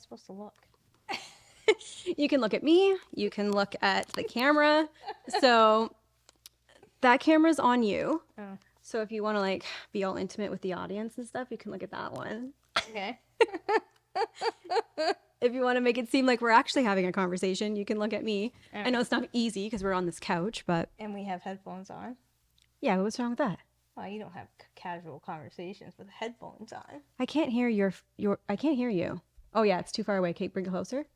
supposed to look? You can look at me. You can look at the camera. So that camera's on you. Oh. So if you want to like be all intimate with the audience and stuff, you can look at that one. Okay. If you want to make it seem like we're actually having a conversation, you can look at me. Right. I know it's not easy because we're on this couch, but And we have headphones on. yeah, what's wrong with that? Well, you don't have casual conversations with headphones on. I can't hear your I can't hear you. Oh yeah, it's too far away. Kate, bring it closer.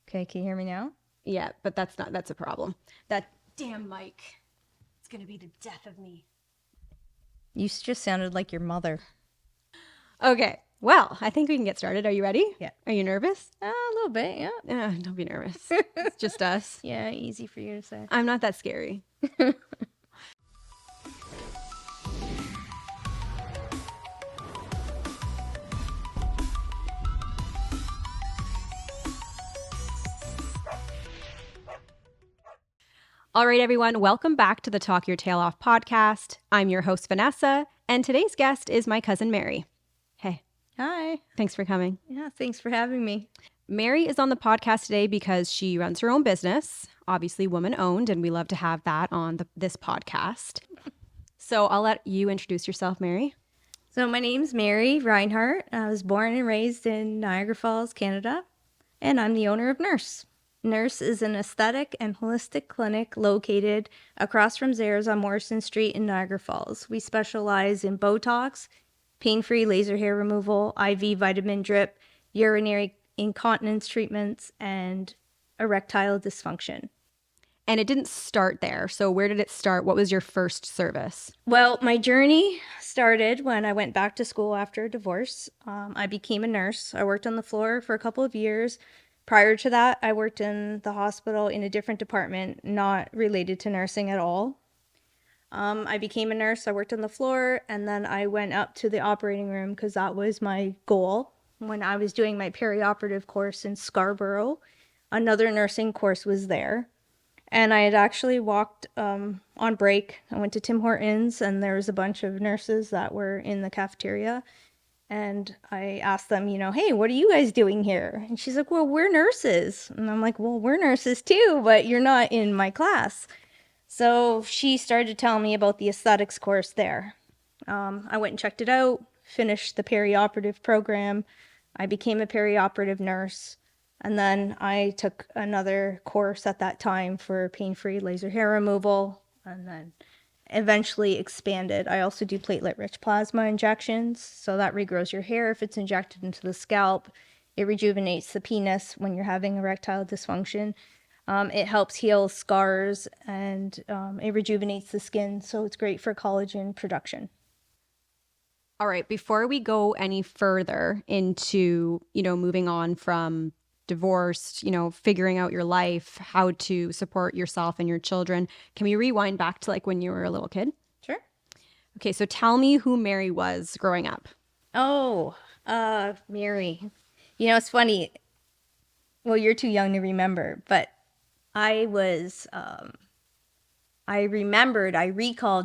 Okay, can you hear me now? Yeah, but that's a problem. That damn mic. It's going to be the death of me. You just sounded like your mother. Okay. Well, I think we can get started. Are you ready? Yeah. Are you nervous? A little bit, yeah. Don't be nervous. It's just us. Yeah, easy for you to say. I'm not that scary. All right, everyone, welcome back to the Talk Your Tail Off podcast. I'm your host, Vanessa, and today's guest is my cousin, Mary. Hey. Hi. Thanks for coming. Yeah, thanks for having me. Mary is on the podcast today because she runs her own business, obviously woman-owned, and we love to have that on this podcast. So I'll let you introduce yourself, Mary. So my name's Mary Reinhart. I was born and raised in Niagara Falls, Canada, and I'm the owner of Nurse. Nurse is an aesthetic and holistic clinic located across from Zara's on Morrison Street in Niagara Falls. We specialize in Botox, pain-free laser hair removal, IV vitamin drip, urinary incontinence treatments, and erectile dysfunction. And it didn't start there. So where did it start? What was your first service? Well, my journey started when I went back to school after a divorce. I became a nurse. I worked on the floor for a couple of years. Prior to that, I worked in the hospital in a different department, not related to nursing at all. I became a nurse. I worked on the floor, and then I went up to the operating room because that was my goal. When I was doing my perioperative course in Scarborough, another nursing course was there. And I had actually walked on break. I went to Tim Hortons, and there was a bunch of nurses that were in the cafeteria. And I asked them, hey, what are you guys doing here? And she's like, well, we're nurses. And I'm like, well, we're nurses too, but you're not in my class. So she started telling me about the aesthetics course there. I went and checked it out, finished the perioperative program. I became a perioperative nurse. And then I took another course at that time for pain-free laser hair removal, and then eventually expanded. I also do platelet-rich plasma injections, so that regrows your hair if it's injected into the scalp. It rejuvenates the penis when you're having erectile dysfunction. It helps heal scars, and it rejuvenates the skin, so it's great for collagen production. All right, before we go any further into, moving on from divorced, figuring out your life, how to support yourself and your children, can we rewind back to like when you were a little kid? Sure. Okay, so tell me who Mary was growing up. Oh, Mary. It's funny. Well, you're too young to remember, but I recalled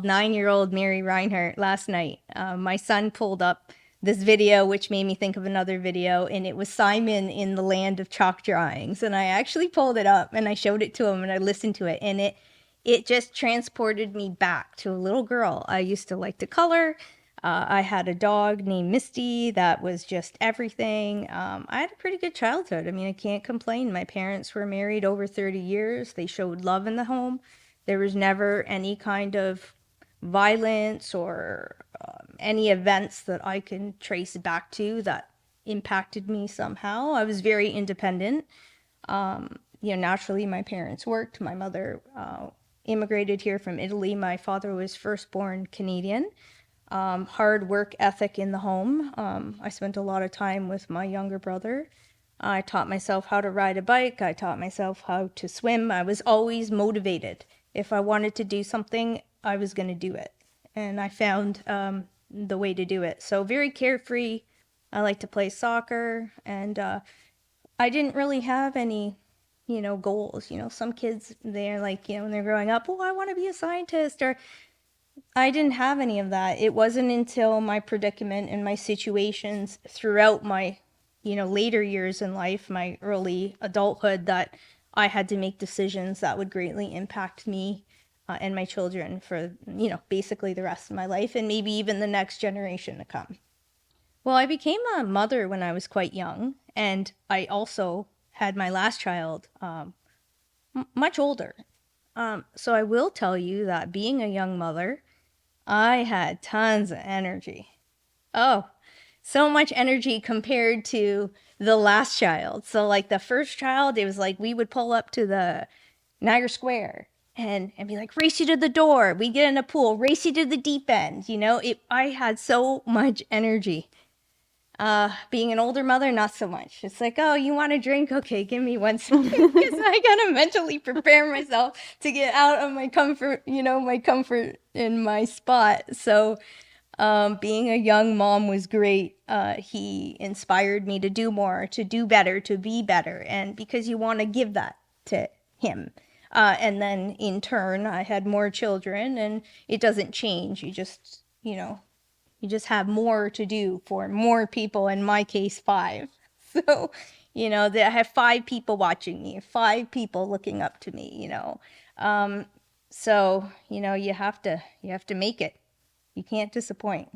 9-year-old Mary Reinhart last night. My son pulled up this video, which made me think of another video, and it was Simon in the Land of Chalk Drawings. And I actually pulled it up and I showed it to him and I listened to it, and it just transported me back to a little girl. I used to like to color. I had a dog named Misty that was just everything. I had a pretty good childhood. I mean, I can't complain. My parents were married over 30 years. They showed love in the home. There was never any kind of violence or any events that I can trace back to that impacted me somehow. I was very independent. Naturally, my parents worked. My mother immigrated here from Italy. My father was firstborn Canadian. Hard work ethic in the home. I spent a lot of time with my younger brother. I taught myself how to ride a bike. I taught myself how to swim. I was always motivated. If I wanted to do something, I was going to do it. And I found the way to do it. So very carefree. I like to play soccer. And I didn't really have any, goals. Some kids, they're like, when they're growing up, I want to be a scientist. Or I didn't have any of that. It wasn't until my predicament and my situations throughout my later years in life, my early adulthood, that I had to make decisions that would greatly impact me and my children for, basically the rest of my life and maybe even the next generation to come. Well, I became a mother when I was quite young, and I also had my last child much older. So I will tell you that being a young mother, I had tons of energy. Oh, so much energy compared to the last child. So like the first child, it was like we would pull up to the Niagara Square and be like, race you to the door. We get in a pool, race you to the deep end. I had so much energy. Being an older mother, not so much. It's like, oh, you want a drink? Okay, give me one second. Because I gotta mentally prepare myself to get out of my comfort, my comfort in my spot. So being a young mom was great. He inspired me to do more, to do better, to be better. And because you want to give that to him. And then in turn, I had more children, and it doesn't change. You just have more to do for more people, in my case, 5. So, I have 5 people watching me, 5 people looking up to me. So, you have to make it. You can't disappoint.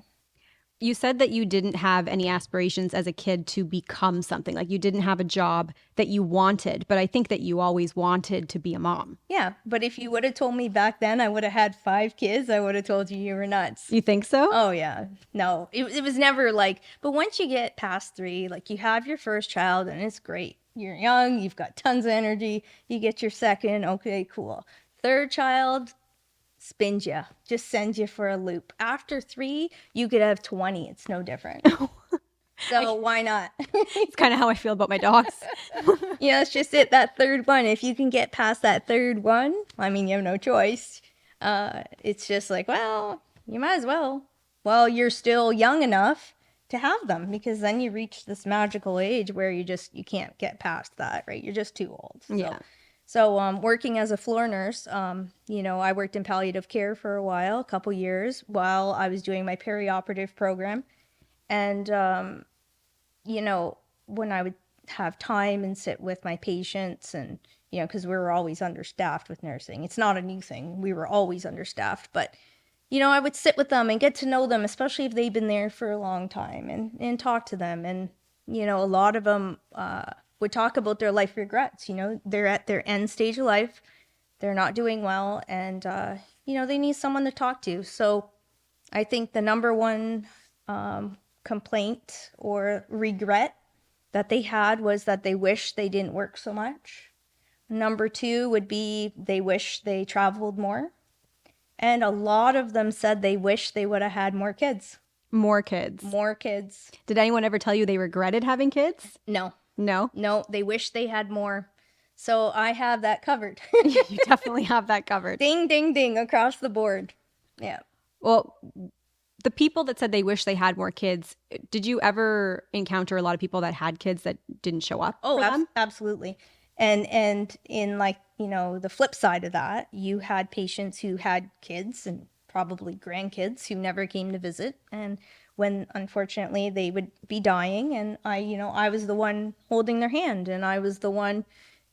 You said that you didn't have any aspirations as a kid to become something. Like you didn't have a job that you wanted, but I think that you always wanted to be a mom. Yeah, but if you would have told me back then I would have had 5 kids, I would have told you were nuts. You think so? Oh, yeah. No, it was never like, but once you get past 3, like you have your first child and it's great. You're young, you've got tons of energy, you get your second, okay, cool. Third child, spins you, just sends you for a loop. After 3, you could have 20. It's no different. So why not? It's kind of how I feel about my dogs. It's just it. That third one. If you can get past that third one, I mean, you have no choice. It's just like, well, you might as well. Well, you're still young enough to have them, because then you reach this magical age where you can't get past that, right? You're just too old. So. Yeah. So working as a floor nurse, I worked in palliative care for a while, a couple years, while I was doing my perioperative program. And, when I would have time and sit with my patients and, because we were always understaffed with nursing. It's not a new thing. We were always understaffed. But, I would sit with them and get to know them, especially if they've been there for a long time, and talk to them. And, a lot of them would talk about their life regrets. They're at their end stage of life. They're not doing well. And, they need someone to talk to. So I think the number one complaint or regret that they had was that they wish they didn't work so much. Number 2 would be they wish they traveled more. And a lot of them said they wish they would have had more kids. More kids. More kids. Did anyone ever tell you they regretted having kids? No. No? No, they wish they had more. So I have that covered. You definitely have that covered. Ding, ding, ding, across the board. Yeah. Well, the people that said they wish they had more kids, did you ever encounter a lot of people that had kids that didn't show up for them? Absolutely. And in the flip side of that, you had patients who had kids and probably grandkids who never came to visit. And when unfortunately they would be dying, and I was the one holding their hand, and I was the one,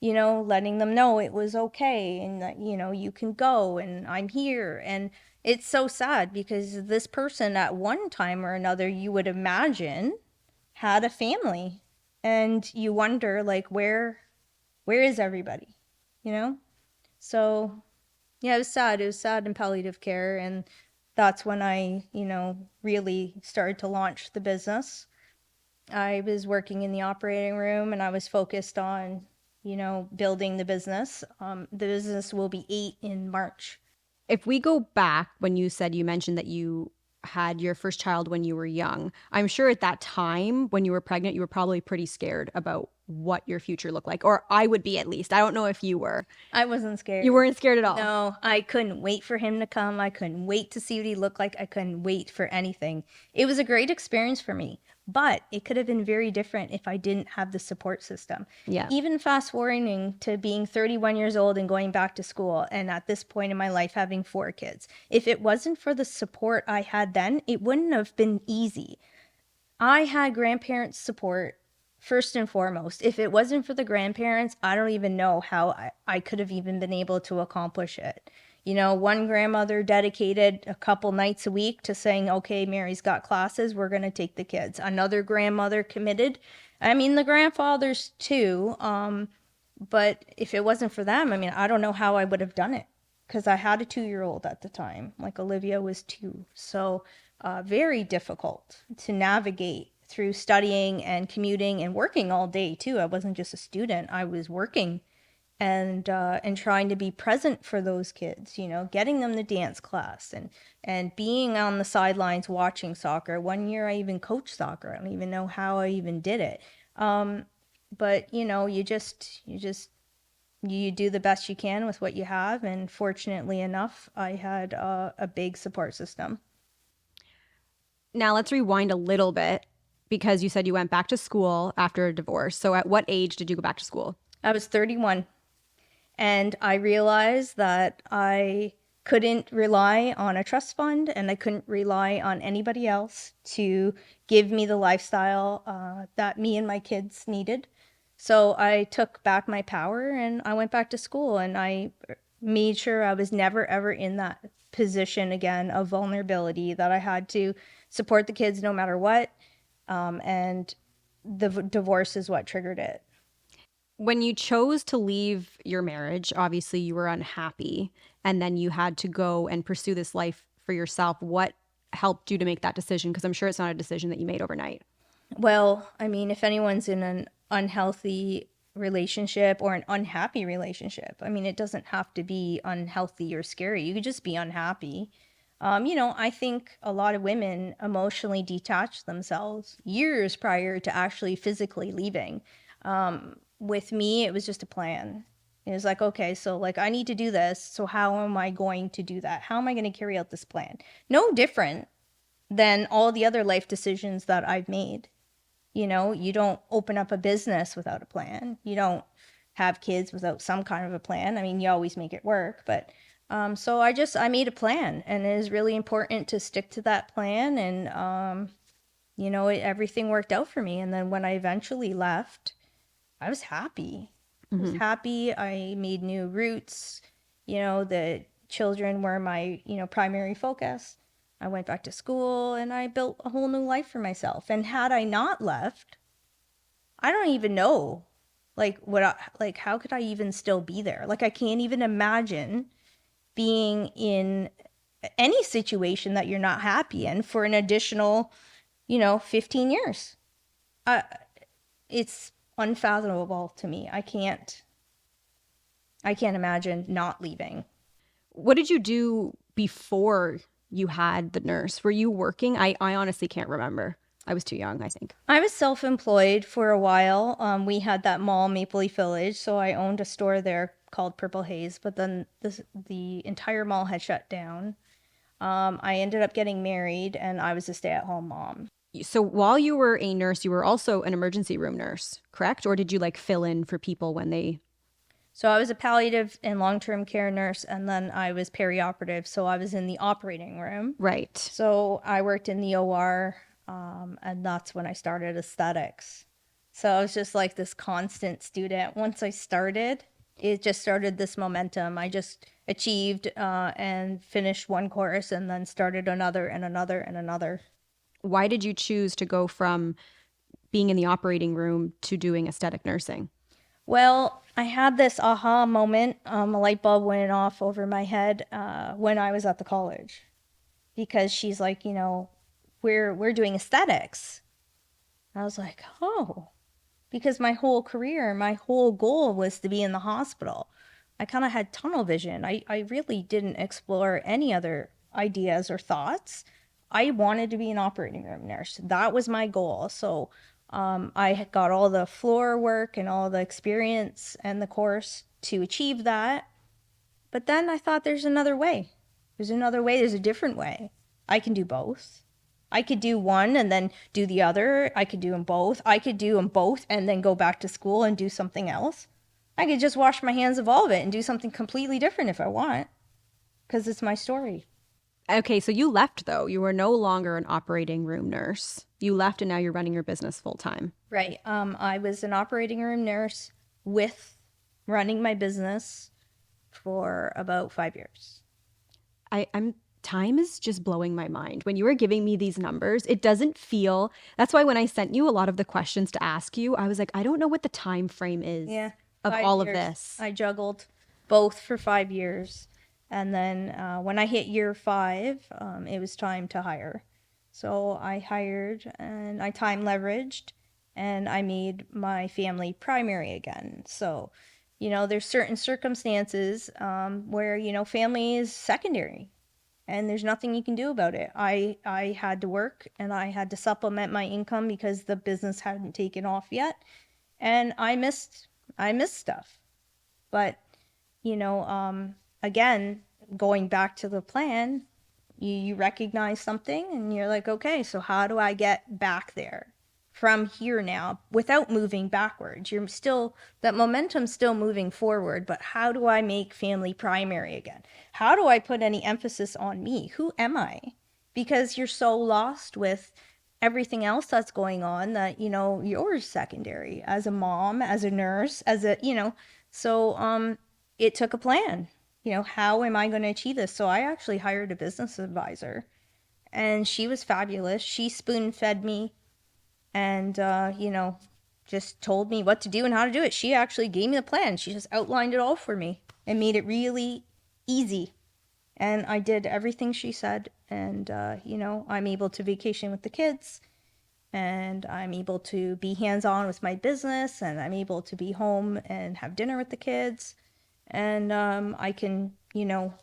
letting them know it was okay, and that, you can go, and I'm here. And it's so sad because this person at one time or another, you would imagine, had a family, and you wonder, like, where is everybody, So yeah, it was sad. It was sad in palliative care, and that's when I, really started to launch the business. I was working in the operating room, and I was focused on, building the business. The business will be 8 in March. If we go back when you mentioned that you had your first child when you were young, I'm sure at that time when you were pregnant, you were probably pretty scared about what your future looked like. Or I would be, at least. I don't know if you were. I wasn't scared. You weren't scared at all? No, I couldn't wait for him to come. I couldn't wait to see what he looked like. I couldn't wait for anything. It was a great experience for me, but it could have been very different if I didn't have the support system. Yeah. Even fast forwarding to being 31 years old and going back to school, and at this point in my life having 4 kids. If it wasn't for the support I had then, it wouldn't have been easy. I had grandparents' support first and foremost. If it wasn't for the grandparents, I don't even know how I could have even been able to accomplish it. You know, one grandmother dedicated a couple nights a week to saying, okay, Mary's got classes, we're going to take the kids. Another grandmother committed. I mean, the grandfathers too. But if it wasn't for them, I mean, I don't know how I would have done it because I had a 2-year-old at the time. Like Olivia was 2. So very difficult to navigate through studying and commuting and working all day too. I wasn't just a student, I was working and trying to be present for those kids, you know, getting them to dance class and being on the sidelines watching soccer. One year I even coached soccer. I don't even know how I even did it. But you know, you do the best you can with what you have, and fortunately enough, I had a big support system. Now let's rewind a little bit because you said you went back to school after a divorce. So at what age did you go back to school? I was 31. And I realized that I couldn't rely on a trust fund and I couldn't rely on anybody else to give me the lifestyle that me and my kids needed. So I took back my power and I went back to school and I made sure I was never ever in that position again of vulnerability, that I had to support the kids no matter what. And the divorce is what triggered it. When you chose to leave your marriage, obviously you were unhappy and then you had to go and pursue this life for yourself. What helped you to make that decision? Because I'm sure it's not a decision that you made overnight. Well, I mean, if anyone's in an unhealthy relationship or an unhappy relationship, I mean, it doesn't have to be unhealthy or scary. You could just be unhappy. You know, I think a lot of women emotionally detach themselves years prior to actually physically leaving. With me, it was just a plan. It was like, okay, so like I need to do this. So how am I going to do that? How am I going to carry out this plan? No different than all the other life decisions that I've made. You know, you don't open up a business without a plan. You don't have kids without some kind of a plan. I mean, you always make it work, but so I made a plan, and it is really important to stick to that plan. And you know, everything worked out for me. And then when I eventually left, I was happy. I was happy. I made new roots. You know, the children were my, you know, primary focus. I went back to school and I built a whole new life for myself. And had I not left, I don't even know like how could I even still be there? Like I can't even imagine being in any situation that you're not happy in for an additional, you know, 15 years. It's unfathomable to me. I can't imagine not leaving. What did you do before you had the nurse? Were you working? I honestly can't remember. I was too young, I think. I was self-employed for a while. We had that mall, Maple Leaf Village, so I owned a store there called Purple Haze, but then the entire mall had shut down. I ended up getting married and I was a stay-at-home mom. So while you were a nurse, you were also an emergency room nurse, correct? Or did you like fill in for people when they... So I was a palliative and long-term care nurse, and then I was perioperative, so I was in the operating room. Right. So I worked in the OR, and that's when I started aesthetics. So I was just like this constant student. Once I started, it just started this momentum. I just achieved and finished one course and then started another and another and another. Why did you choose to go from being in the operating room to doing aesthetic nursing? Well, I had this aha moment. A light bulb went off over my head when I was at the college, because she's like, you know, we're doing aesthetics. I was like, oh, because my whole career, my whole goal was to be in the hospital. I kind of had tunnel vision. I really didn't explore any other ideas or thoughts. I wanted to be an operating room nurse. That was my goal. So I got all the floor work and all the experience and the course to achieve that. But then I thought there's another way. There's another way. There's a different way. I can do both. I could do one and then do the other. I could do them both. I could do them both and then go back to school and do something else. I could just wash my hands of all of it and do something completely different if I want, because it's my story. Okay, so you left though. You were no longer an operating room nurse. You left and now you're running your business full time. Right. I was an operating room nurse with running my business for about 5 years. I'm time is just blowing my mind. When you were giving me these numbers, it doesn't feel that's why when I sent you a lot of the questions to ask you, I was like, I don't know what the time frame is Yeah, of five all of years. this. I juggled both for 5 years. And then when I hit year five, it was time to hire. So I hired and I time leveraged and I made my family primary again. So, there's certain circumstances where, family is secondary and there's nothing you can do about it. I had to work and I had to supplement my income because the business hadn't taken off yet, and I missed stuff. But again, going back to the plan, you recognize something and you're like, okay, so how do I get back there from here now without moving backwards? You're still, that momentum's still moving forward, but how do I make family primary again? How do I put any emphasis on me? Who am I? Because you're so lost with everything else that's going on that, you're secondary as a mom, as a nurse, so it took a plan. How am I going to achieve this? So I actually hired a business advisor and she was fabulous. She spoon fed me and, just told me what to do and how to do it. She actually gave me the plan. She just outlined it all for me and made it really easy. And I did everything she said. And, I'm able to vacation with the kids and I'm able to be hands on with my business and I'm able to be home and have dinner with the kids. And I can,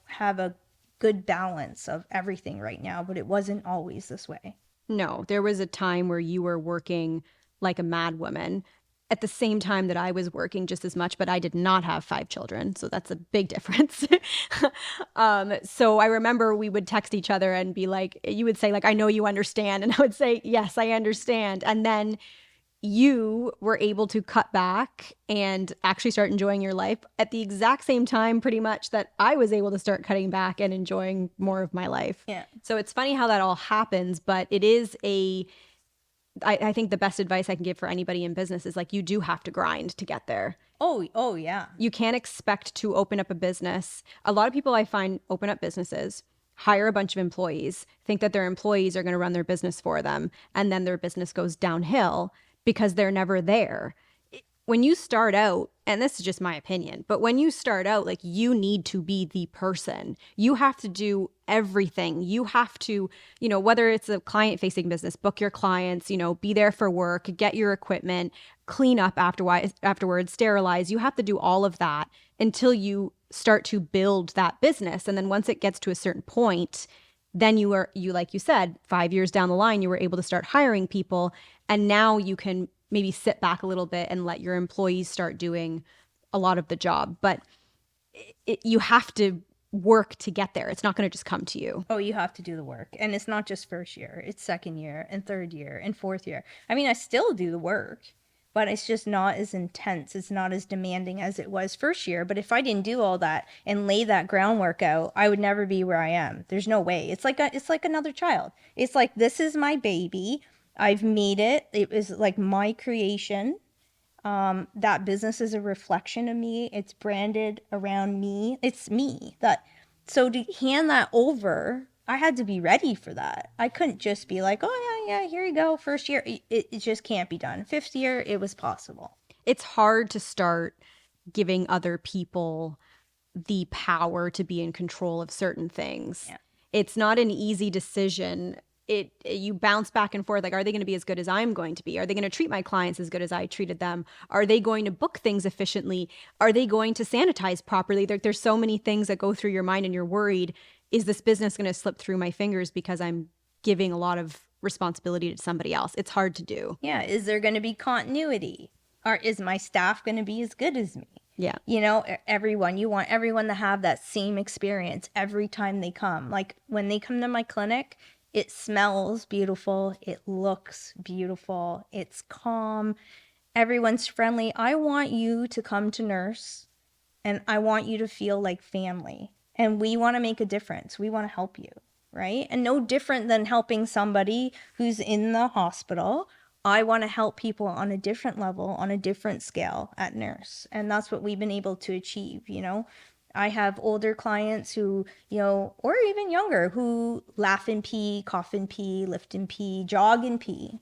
have a good balance of everything right now, but it wasn't always this way. No, there was a time where you were working like a mad woman at the same time that I was working just as much, but I did not have 5 children. So that's a big difference. So I remember we would text each other and be like, you would say, like, I know you understand. And I would say, yes, I understand. And then you were able to cut back and actually start enjoying your life at the exact same time, pretty much, that I was able to start cutting back and enjoying more of my life. Yeah. So it's funny how that all happens, but it is I think the best advice I can give for anybody in business is like, you do have to grind to get there. Oh, yeah. You can't expect to open up a business. A lot of people I find open up businesses, hire a bunch of employees, think that their employees are going to run their business for them, and then their business goes downhill because they're never there. When you start out, and this is just my opinion, but when you start out, like, you need to be the person. You have to do everything. You have to, whether it's a client facing business, book your clients, be there for work, get your equipment, clean up afterwards, sterilize. You have to do all of that until you start to build that business. And then once it gets to a certain point, then like you said, 5 years down the line, you were able to start hiring people. And now you can maybe sit back a little bit and let your employees start doing a lot of the job. But you have to work to get there. It's not going to just come to you. Oh, you have to do the work. And it's not just first year, it's second year and third year and fourth year. I mean, I still do the work, but it's just not as intense. It's not as demanding as it was first year. But if I didn't do all that and lay that groundwork out, I would never be where I am. There's no way. It's like another child. It's like, this is my baby. I've made it. It was like my creation. That business is a reflection of me. It's branded around me. It's me. So to hand that over, I had to be ready for that. I couldn't just be like, oh yeah, here you go. First year, it just can't be done. Fifth year, it was possible. It's hard to start giving other people the power to be in control of certain things. Yeah. It's not an easy decision. You bounce back and forth, like, are they going to be as good as I'm going to be? Are they going to treat my clients as good as I treated them? Are they going to book things efficiently? Are they going to sanitize properly? There's so many things that go through your mind, and you're worried, is this business going to slip through my fingers because I'm giving a lot of responsibility to somebody else? It's hard to do. Yeah. Is there going to be continuity? Or is my staff going to be as good as me? Yeah. You want everyone to have that same experience every time they come. Like, when they come to my clinic, it smells beautiful. It looks beautiful. It's calm. Everyone's friendly. I want you to come to nurse and I want you to feel like family. And we want to make a difference. We want to help you. right? And no different than helping somebody who's in the hospital. I want to help people on a different level, on a different scale at Nurse. And that's what we've been able to achieve, you know. I have older clients who, you know, or even younger, who laugh and pee, cough and pee, lift and pee, jog and pee.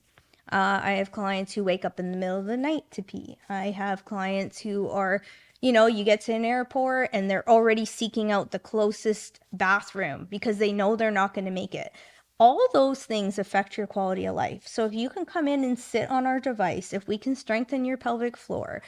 I have clients who wake up in the middle of the night to pee. I have clients who are, you know, you get to an airport and they're already seeking out the closest bathroom because they know they're not going to make it. All those things affect your quality of life. So if you can come in and sit on our device, if we can strengthen your pelvic floor,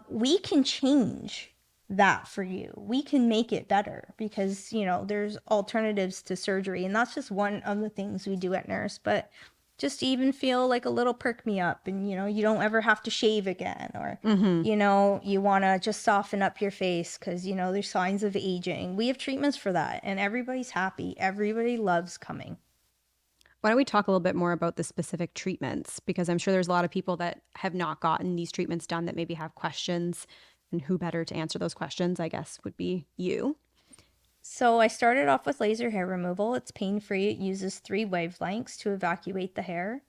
we can change that for you. We can make it better because, you know, there's alternatives to surgery. And that's just one of the things we do at Nurse. But just to even feel like a little perk me up, and, you know, you don't ever have to shave again, or, you know, you want to just soften up your face because, you know, there's signs of aging. We have treatments for that, and everybody's happy. Everybody loves coming. Why don't we talk a little bit more about the specific treatments? Because I'm sure there's a lot of people that have not gotten these treatments done that maybe have questions. And who better to answer those questions, I guess, would be you. So I started off with laser hair removal. It's pain-free. It uses 3 wavelengths to evacuate the hair.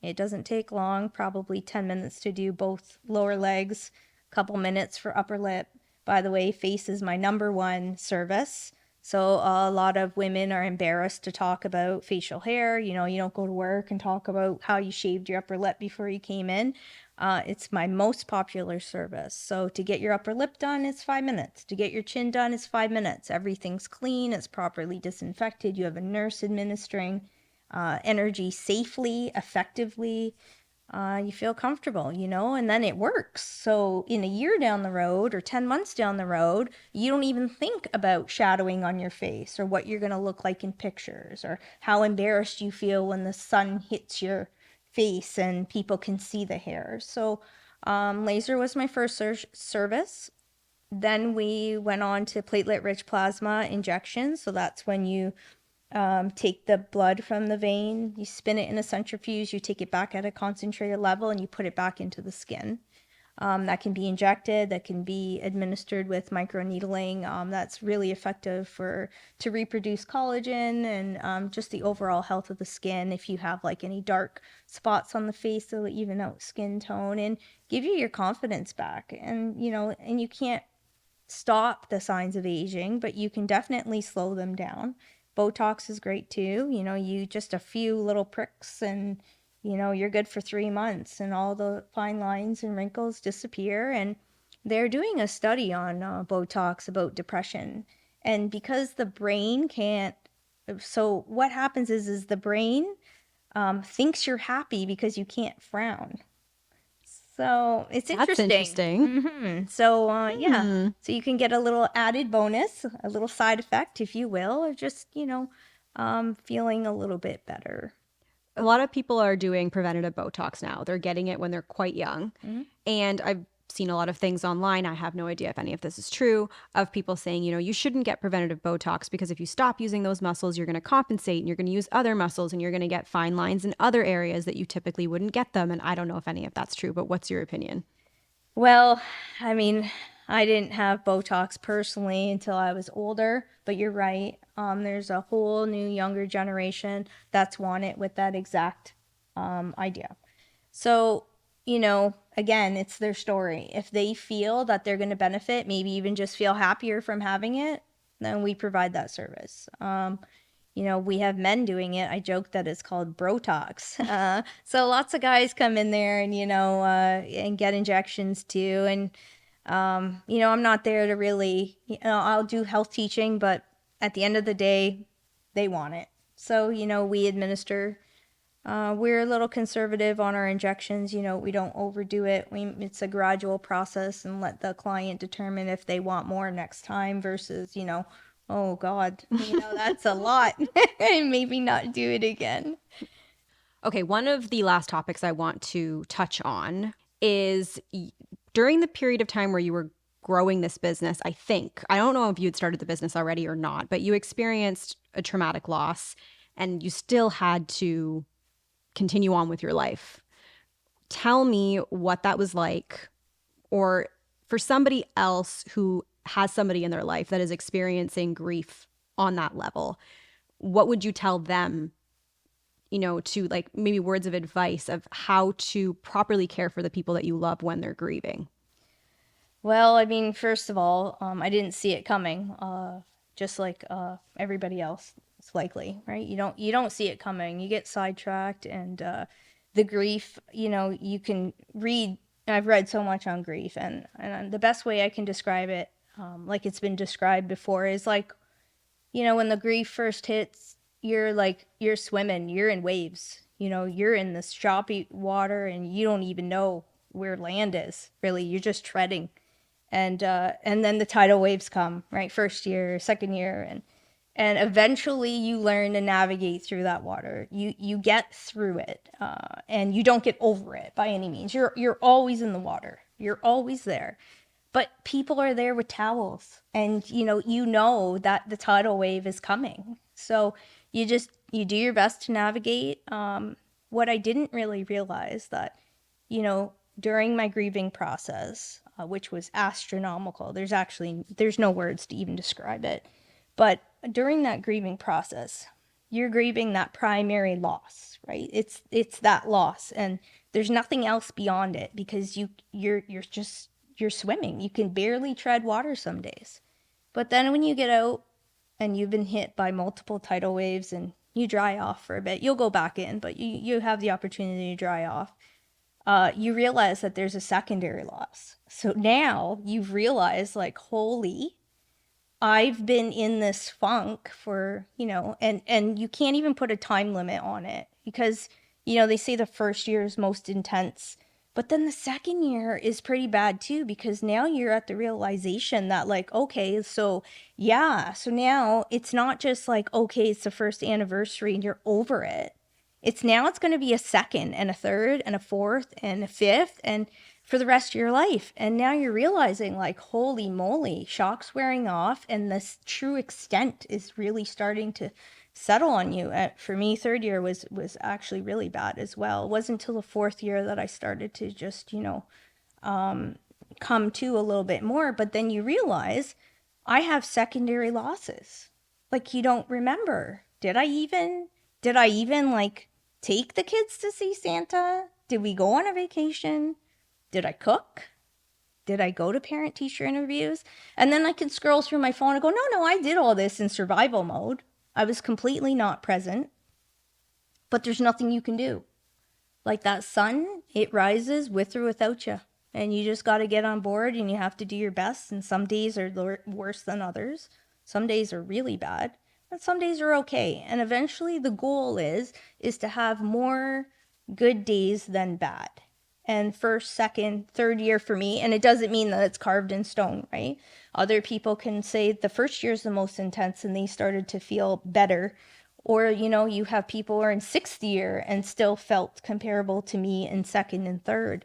It doesn't take long, probably 10 minutes to do both lower legs, a couple minutes for upper lip. By the way, face is my #1 service. So a lot of women are embarrassed to talk about facial hair. You know, you don't go to work and talk about how you shaved your upper lip before you came in. It's my most popular service. So to get your upper lip done, it's 5 minutes. To get your chin done, it's 5 minutes. Everything's clean. It's properly disinfected. You have a nurse administering energy safely, effectively. You feel comfortable, you know, and then it works. So in a year down the road or 10 months down the road, you don't even think about shadowing on your face or what you're going to look like in pictures or how embarrassed you feel when the sun hits your face and people can see the hair. So laser was my first service. Then we went on to platelet-rich plasma injections. So that's when you take the blood from the vein, you spin it in a centrifuge, you take it back at a concentrated level, and you put it back into the skin. That can be injected, that can be administered with microneedling. That's really effective to reproduce collagen and just the overall health of the skin. If you have like any dark spots on the face, it'll even out skin tone and give you your confidence back. And, you know, and you can't stop the signs of aging, but you can definitely slow them down. Botox is great too. You know, you just a few little pricks and, you know, you're good for 3 months and all the fine lines and wrinkles disappear. And they're doing a study on Botox about depression. And because the brain can't, so what happens is the brain thinks you're happy because you can't frown. So it's That's interesting. interesting. So yeah, so you can get a little added bonus, a little side effect, if you will, of just, you know, feeling a little bit better. A lot of people are doing preventative Botox now. They're getting it when they're quite young. And I've seen a lot of things online. I have no idea if any of this is true, of people saying, you know, you shouldn't get preventative Botox because if you stop using those muscles, you're going to compensate and you're going to use other muscles and you're going to get fine lines in other areas that you typically wouldn't get them. And I don't know if any of that's true, but what's your opinion? Well, I mean, I didn't have Botox personally until I was older, but you're right. There's a whole new younger generation that's want it with that exact idea. So, you know, again, it's their story. If they feel that they're going to benefit, maybe even just feel happier from having it, then we provide that service. You know, we have men doing it. I joke that it's called Brotox. So lots of guys come in there and, you know, and get injections too. And, you know, I'm not there to really, you know, I'll do health teaching, but at the end of the day, they want it. So, you know, we administer. We're a little conservative on our injections. You know, we don't overdo it. It's a gradual process and let the client determine if they want more next time versus, you know, oh God, you know, that's a lot. And maybe not do it again. Okay, one of the last topics I want to touch on is during the period of time where you were growing this business, I don't know if you had started the business already or not, but you experienced a traumatic loss and you still had to continue on with your life. Tell me what that was like, or for somebody else who has somebody in their life that is experiencing grief on that level. what would you tell them, to like maybe words of advice of how to properly care for the people that you love when they're grieving? Well, I mean, first of all, I didn't see it coming, just like everybody else, it's likely, right? You don't see it coming. You get sidetracked, and the grief. You can read. I've read so much on grief, and the best way I can describe it, like it's been described before, is like when the grief first hits, you're swimming, you're in waves. You're in this choppy water, and you don't even know where land is. Really, you're just treading, and then the tidal waves come, right? First year, second year, and eventually you learn to navigate through that water. You get through it, and you don't get over it by any means. You're always in the water. You're always there, but people are there with towels, and you know that the tidal wave is coming. So you do your best to navigate. What I didn't really realize that during my grieving process, which was astronomical. There's no words to even describe it. But during that grieving process, you're grieving that primary loss, right? It's that loss, and there's nothing else beyond it, because you're swimming. You can barely tread water some days. But then when you get out and you've been hit by multiple tidal waves and you dry off for a bit, you'll go back in, but you have the opportunity to dry off. You realize that there's a secondary loss. So now you've realized, like, holy, I've been in this funk for, and you can't even put a time limit on it, because, they say the first year is most intense, but then the second year is pretty bad too, because now you're at the realization that, like, okay, so yeah, so now it's not just like, okay, it's the first anniversary and you're over it. It's going to be a second and a third and a fourth and a fifth, and for the rest of your life. And now you're realizing, like, holy moly, shock's wearing off, and this true extent is really starting to settle on you. For me, third year was actually really bad as well. It wasn't until the fourth year that I started to just come to a little bit more. But then you realize I have secondary losses. Like, you don't remember. Did I even like take the kids to see Santa? Did we go on a vacation? Did I cook? Did I go to parent teacher interviews? And then I can scroll through my phone and go, no, I did all this in survival mode. I was completely not present, but there's nothing you can do. Like, that sun, it rises with or without you. And you just got to get on board, and you have to do your best. And some days are worse than others. Some days are really bad, and some days are okay. And eventually the goal is to have more good days than bad. And first, second, third year for me, and it doesn't mean that it's carved in stone, right? Other people can say the first year is the most intense and they started to feel better. Or, you have people who are in sixth year and still felt comparable to me in second and third.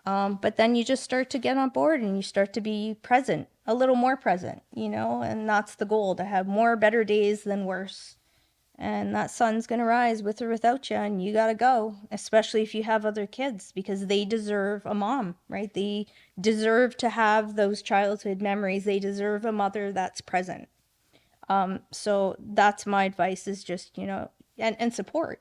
But then you just start to get on board and you start to be present, a little more present, and that's the goal, to have more better days than worse. And that sun's going to rise with or without you, and you got to go, especially if you have other kids, because they deserve a mom, right? They deserve to have those childhood memories. They deserve a mother that's present. So that's my advice, is just, and support.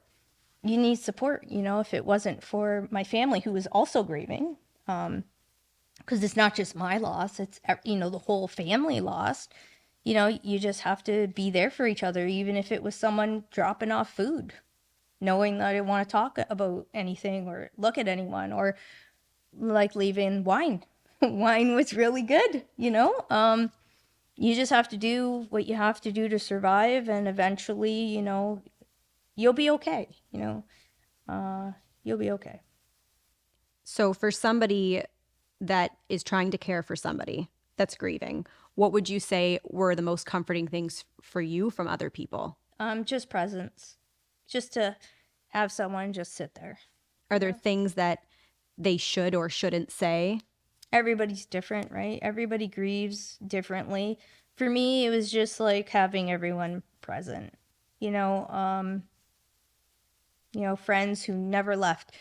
You need support, if it wasn't for my family, who was also grieving, because it's not just my loss, it's, the whole family lost. You just have to be there for each other, even if it was someone dropping off food, knowing that I didn't want to talk about anything or look at anyone, or like leaving wine. Wine was really good. You just have to do what you have to do to survive, and eventually, you'll be okay. You'll be okay. So for somebody that is trying to care for somebody that's grieving, what would you say were the most comforting things for you from other people? Just presence, just to have someone just sit there. Are there things that they should or shouldn't say? Everybody's different, right? Everybody grieves differently. For me, it was just like having everyone present. You know, um, friends who never left.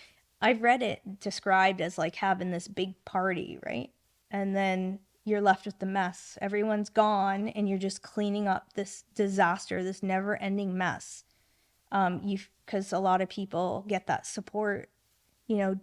I've read it described as like having this big party, right? And then you're left with the mess. Everyone's gone and you're just cleaning up this disaster, this never-ending mess. Because a lot of people get that support, you know,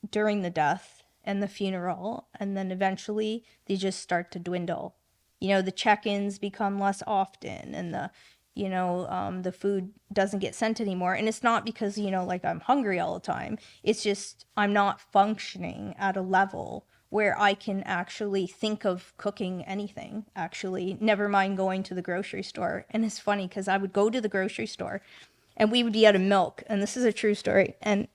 during the death and the funeral, and then eventually they just start to dwindle. You know, the check-ins become less often, and the food doesn't get sent anymore. And it's not because, like I'm hungry all the time. It's just I'm not functioning at a level where I can actually think of cooking anything, actually, never mind going to the grocery store. And it's funny because I would go to the grocery store and we would be out of milk. And this is a true story. And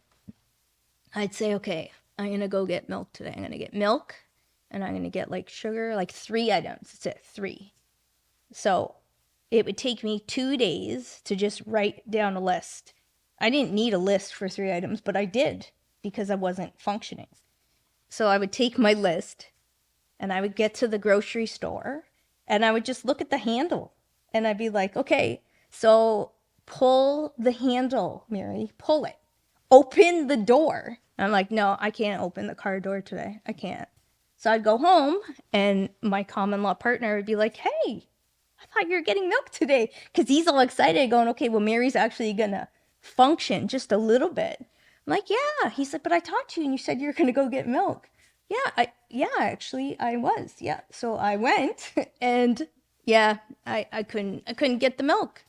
I'd say, okay, I'm going to go get milk today. I'm going to get milk and I'm going to get like sugar, like 3 items. That's it, 3. So it would take me 2 days to just write down a list. I didn't need a list for 3 items, but I did because I wasn't functioning. So I would take my list and I would get to the grocery store and I would just look at the handle and I'd be like, okay, so pull the handle, Mary, pull it. Open the door. I'm like, no, I can't open the car door today. I can't. So I'd go home and my common law partner would be like, hey, I thought you were getting milk today. Because he's all excited going, okay, well, Mary's actually going to function just a little bit. I'm like, yeah. He's like, but I talked to you and you said you were going to go get milk. Actually I was. Yeah. So I went and yeah, I couldn't get the milk.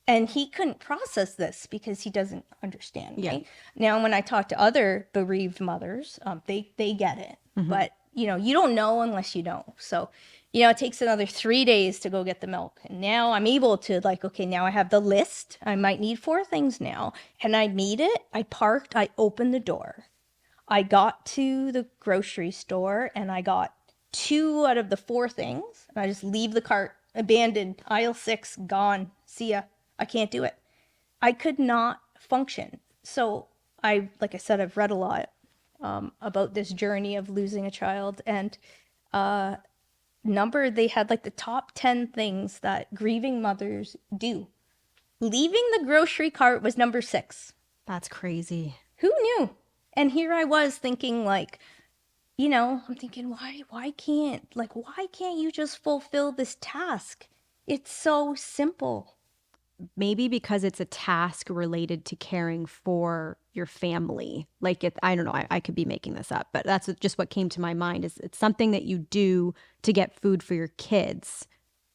And he couldn't process this because he doesn't understand, right? Yeah. Now, when I talk to other bereaved mothers, they get it. Mm-hmm. But, you don't know unless you know. So, it takes another 3 days to go get the milk. And now I'm able to okay, now I have the list. I might need 4 things now. And I meet it. I parked. I opened the door. I got to the grocery store and I got 2 out of the 4 things. And I just leave the cart, abandoned, aisle 6, gone. See ya. I can't do it. I could not function. So like I said, I've read a lot about this journey of losing a child, and they had like the top 10 things that grieving mothers do. Leaving the grocery cart was number 6. That's crazy. Who knew? And here I was thinking I'm thinking, why can't you just fulfill this task? It's so simple. Maybe because it's a task related to caring for your family. I don't know, I could be making this up, but that's just what came to my mind. Is it's something that you do to get food for your kids.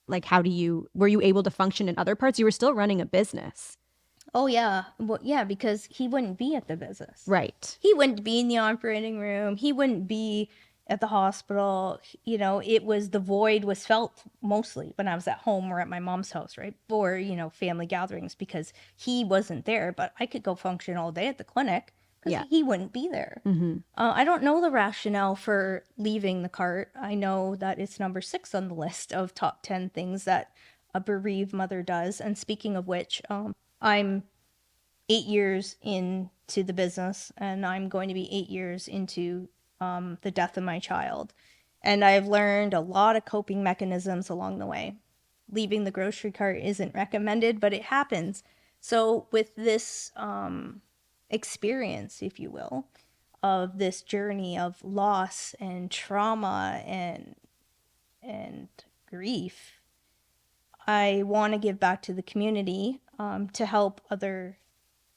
Were you able to function in other parts? You were still running a business. Oh, yeah. Well, yeah, because he wouldn't be at the business. Right. He wouldn't be in the operating room. He wouldn't be at the hospital. The void was felt mostly when I was at home or at my mom's house, right? Or, family gatherings, because he wasn't there. But I could go function all day at the clinic because he wouldn't be there. Mm-hmm. I don't know the rationale for leaving the cart. I know that it's number 6 on the list of top 10 things that a bereaved mother does. And speaking of which, I'm 8 years into the business, and I'm going to be 8 years into the death of my child. And I've learned a lot of coping mechanisms along the way. Leaving the grocery cart isn't recommended, but it happens. So with this experience, if you will, of this journey of loss and trauma and grief, I want to give back to the community to help other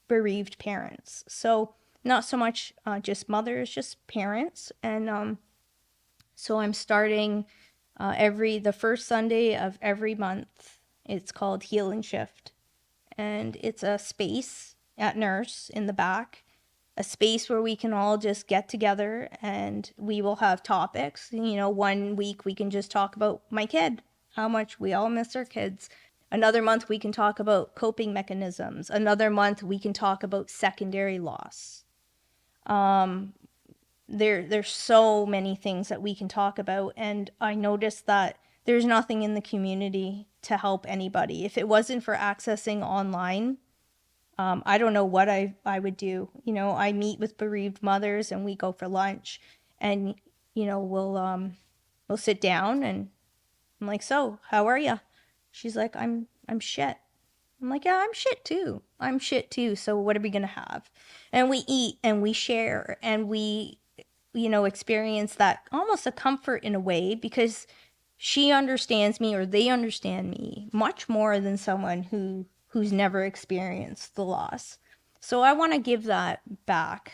bereaved parents. So not so much just mothers, just parents. And so I'm starting the first Sunday of every month. It's called Heal and Shift. And it's a space at Nurse in the back, a space where we can all just get together and we will have topics. 1 week we can just talk about my kid, how much we all miss our kids. Another month we can talk about coping mechanisms. Another month we can talk about secondary loss. There's so many things that we can talk about, and I noticed that there's nothing in the community to help anybody. If it wasn't for accessing online, I don't know what I would do. I meet with bereaved mothers and we go for lunch, and we'll sit down and I'm like, so how are you? She's like, I'm shit. I'm like, yeah, I'm shit too. So what are we gonna have? And we eat and we share and we experience that almost a comfort in a way, because she understands me, or they understand me much more than someone who's never experienced the loss. So I want to give that back.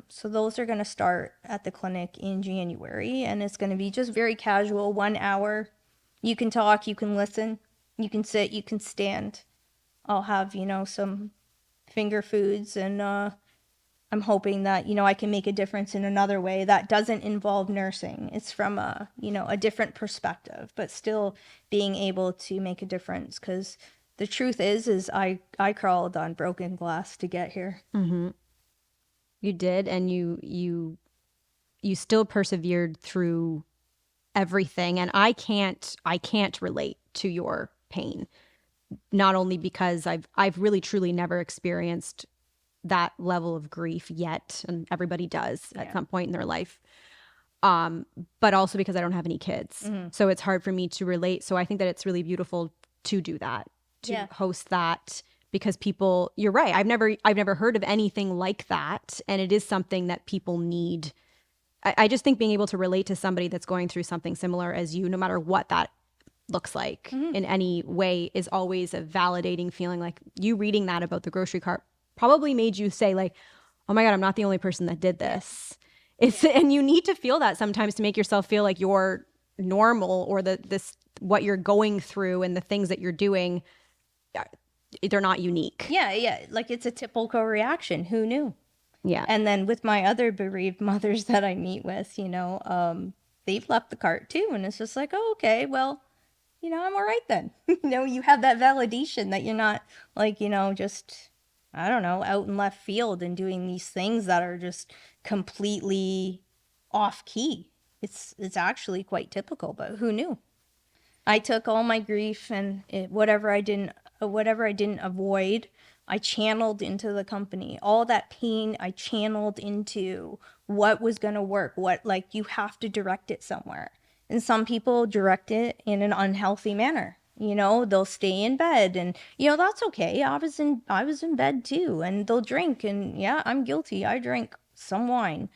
So those are going to start at the clinic in January, and it's going to be just very casual, 1 hour. You can talk, you can listen, you can sit, you can stand. I'll have, some finger foods, and I'm hoping that, I can make a difference in another way that doesn't involve nursing. It's from a different perspective, but still being able to make a difference. Because the truth is I crawled on broken glass to get here. Mm-hmm. You did, and you still persevered through everything. And I can't relate to your pain. Not only because I've really truly never experienced that level of grief yet, and everybody does at some point in their life. But also because I don't have any kids. Mm-hmm. So it's hard for me to relate. So I think that it's really beautiful to do that, to host that, because people, you're right. I've never heard of anything like that. And it is something that people need. I just think being able to relate to somebody that's going through something similar as you, no matter what that looks like in any way, is always a validating feeling. Like, you reading that about the grocery cart probably made you say, like, oh my God, I'm not the only person that did this. And you need to feel that sometimes to make yourself feel like you're normal, or what you're going through and the things that you're doing, they're not unique. Yeah. Like, it's a typical reaction. Who knew? Yeah. And then with my other bereaved mothers that I meet with, they've left the cart too. And it's just like, oh, okay, well, I'm all right then. You have that validation that you're not like, just, I don't know, out in left field and doing these things that are just completely off key. It's actually quite typical, but who knew? I took all my grief and whatever I didn't avoid, I channeled into the company. All that pain I channeled into what was going to work. Like, you have to direct it somewhere. And some people direct it in an unhealthy manner. They'll stay in bed, and that's okay. I was in bed too, and they'll drink, and yeah, I'm guilty. I drank some wine.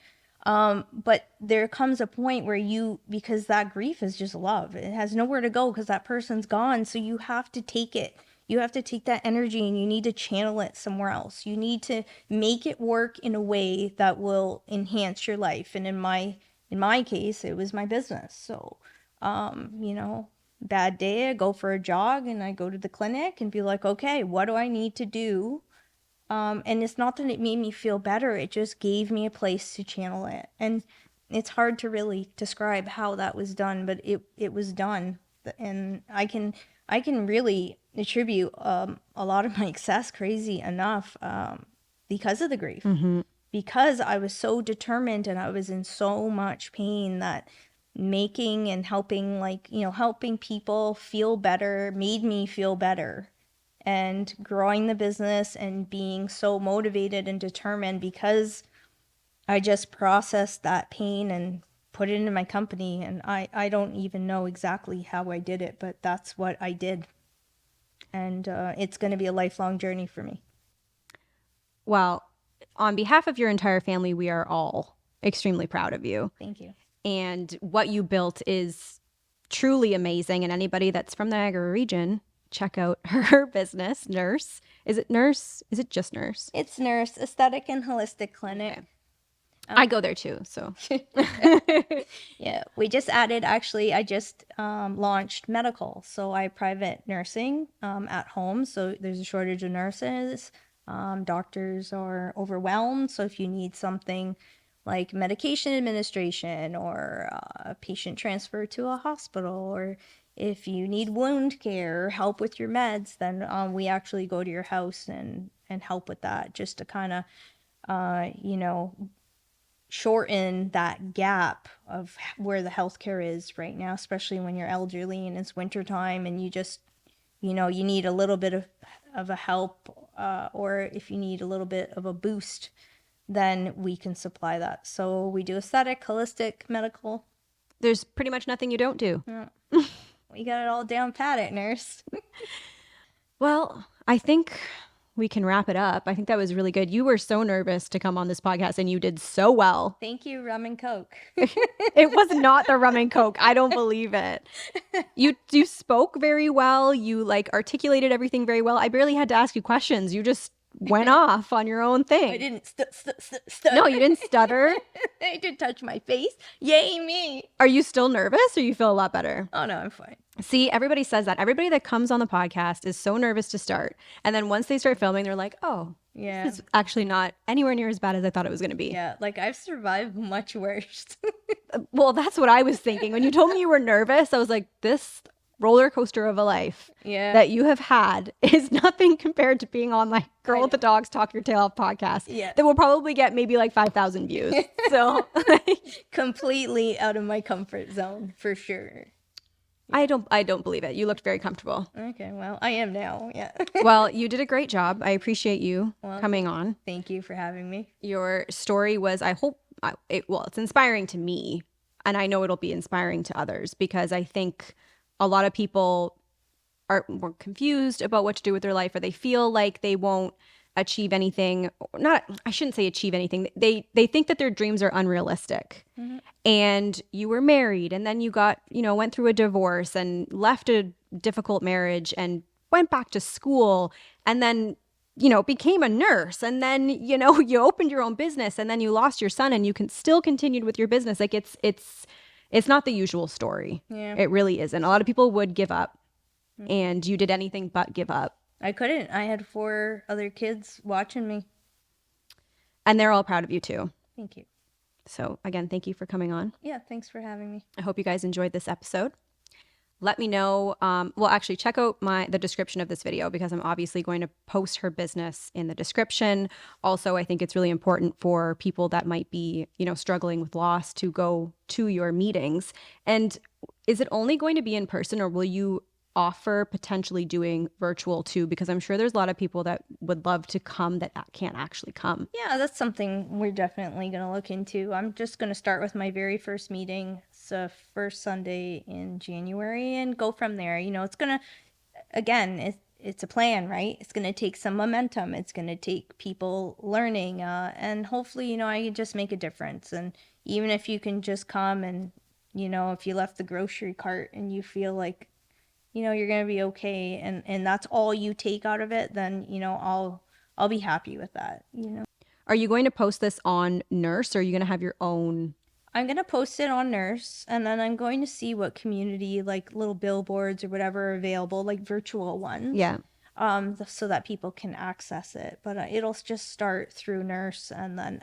But there comes a point where because that grief is just love. It has nowhere to go because that person's gone. So you have to take it. You have to take that energy, and you need to channel it somewhere else. You need to make it work in a way that will enhance your life. And in my case, it was my business. So, bad day, I go for a jog and I go to the clinic and be like, okay, what do I need to do? And it's not that it made me feel better. It just gave me a place to channel it. And it's hard to really describe how that was done, but it was done. And I can really attribute a lot of my success, crazy enough, because of the grief. Mm-hmm. Because I was so determined and I was in so much pain that making and helping, helping people feel better made me feel better. And growing the business and being so motivated and determined because I just processed that pain and put it into my company. And I don't even know exactly how I did it, but that's what I did. And it's going to be a lifelong journey for me. Well, on behalf of your entire family, we are all extremely proud of you. Thank you. And what you built is truly amazing. And anybody that's from the Niagara region, check out her business, Nurse. Is it Nurse? Is it just Nurse? It's Nurse, Aesthetic and Holistic Clinic. Okay. I go there too, so. Yeah, we just added, actually, I just launched medical. So I private nursing at home. So there's a shortage of nurses. Doctors are overwhelmed. So if you need something like medication administration or a patient transfer to a hospital, or if you need wound care or help with your meds, then we actually go to your house and help with that, just to kind of, shorten that gap of where the healthcare is right now, especially when you're elderly and it's wintertime and you just, you need a little bit of a help, or if you need a little bit of a boost, then we can supply that. So we do aesthetic, holistic, medical. There's pretty much nothing you don't do. Yeah. We got it all down pat at Nurse. Well, I think we can wrap it up. I think that was really good. You were so nervous to come on this podcast and you did so well. Thank you, rum and Coke. It was not the rum and Coke. I don't believe it. You spoke very well. You like articulated everything very well. I barely had to ask you questions. You just went off on your own thing. I didn't stutter. No, you didn't stutter. I did touch my face. Yay, me. Are you still nervous or you feel a lot better? Oh, no, I'm fine. See, everybody says that. Everybody that comes on the podcast is so nervous to start. And then once they start filming, they're like, oh, Yeah. this is actually not anywhere near as bad as I thought it was going to be. Yeah, like I've survived much worse. Well, that's what I was thinking. When you told me you were nervous, I was like, this roller coaster of a life Yeah. that you have had is nothing compared to being on like Girl with the Dogs Talk Your Tail Off podcast. Yeah. That will probably get maybe like 5,000 views. So Completely out of my comfort zone, for sure. I don't believe it. You looked very comfortable. Okay, well, I am now. Yeah. Well, you did a great job. I appreciate you coming on. Thank you for having me. Your story was, I hope, it's inspiring to me. And I know it'll be inspiring to others because I think a lot of people are more confused about what to do with their life, or they feel like they won't achieve anything. I shouldn't say achieve anything. They think that their dreams are unrealistic. Mm-hmm. And you were married and then you went through a divorce and left a difficult marriage and went back to school and then, became a nurse. And then, you opened your own business and then you lost your son and you still continued with your business. Like it's not the usual story. Yeah. It really isn't. A lot of people would give up and you did anything but give up. I couldn't. I had 4 other kids watching me. And they're all proud of you too. Thank you. So again, thank you for coming on. Yeah, thanks for having me. I hope you guys enjoyed this episode. Let me know. Actually, check out the description of this video because I'm obviously going to post her business in the description. Also, I think it's really important for people that might be, struggling with loss to go to your meetings. And is it only going to be in person or will you offer potentially doing virtual too? Because I'm sure there's a lot of people that would love to come that can't actually come. Yeah, that's something we're definitely going to look into. I'm just going to start with my very first meeting. It's the first Sunday in January and go from there. It's going to, again, it's a plan, right? It's going to take some momentum. It's going to take people learning and hopefully, I can just make a difference. And even if you can just come and, if you left the grocery cart and you feel like, you're going to be okay. And that's all you take out of it, then, I'll be happy with that, Are you going to post this on Nurse or are you going to have your own? I'm going to post it on Nurse and then I'm going to see what community, like little billboards or whatever are available, like virtual ones. Yeah. So that people can access it. But it'll just start through Nurse and then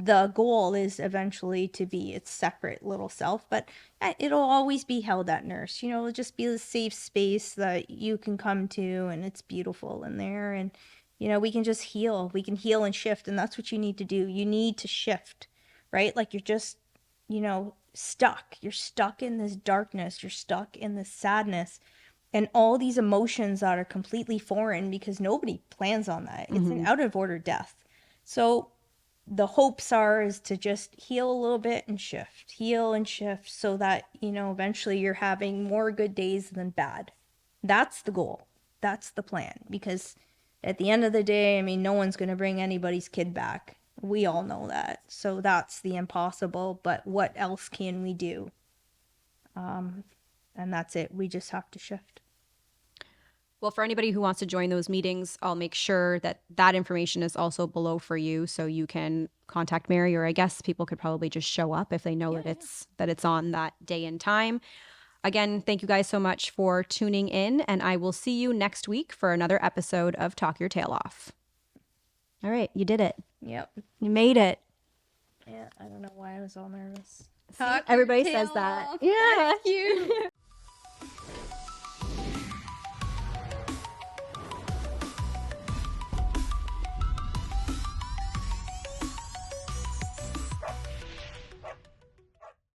the goal is eventually to be its separate little self, but it'll always be held at Nurse. It'll just be a safe space that you can come to and it's beautiful in there. And, we can just heal. We can heal and shift. And that's what you need to do. You need to shift, right? Like you're just, stuck. You're stuck in this darkness. You're stuck in this sadness and all these emotions that are completely foreign because nobody plans on that. It's an out of order death. So the hopes is to just heal a little bit and shift, heal and shift so that, eventually you're having more good days than bad. That's the goal. That's the plan. Because at the end of the day, no one's going to bring anybody's kid back. We all know that. So that's the impossible. But what else can we do? And that's it. We just have to shift. Well, for anybody who wants to join those meetings, I'll make sure that information is also below for you so you can contact Mary, or I guess people could probably just show up if they know that it's on that day and time. Again, thank you guys so much for tuning in, and I will see you next week for another episode of Talk Your Tail Off. All right, you did it. Yep. You made it. Yeah, I don't know why I was all nervous. See, everybody says that. Yeah. Thank you.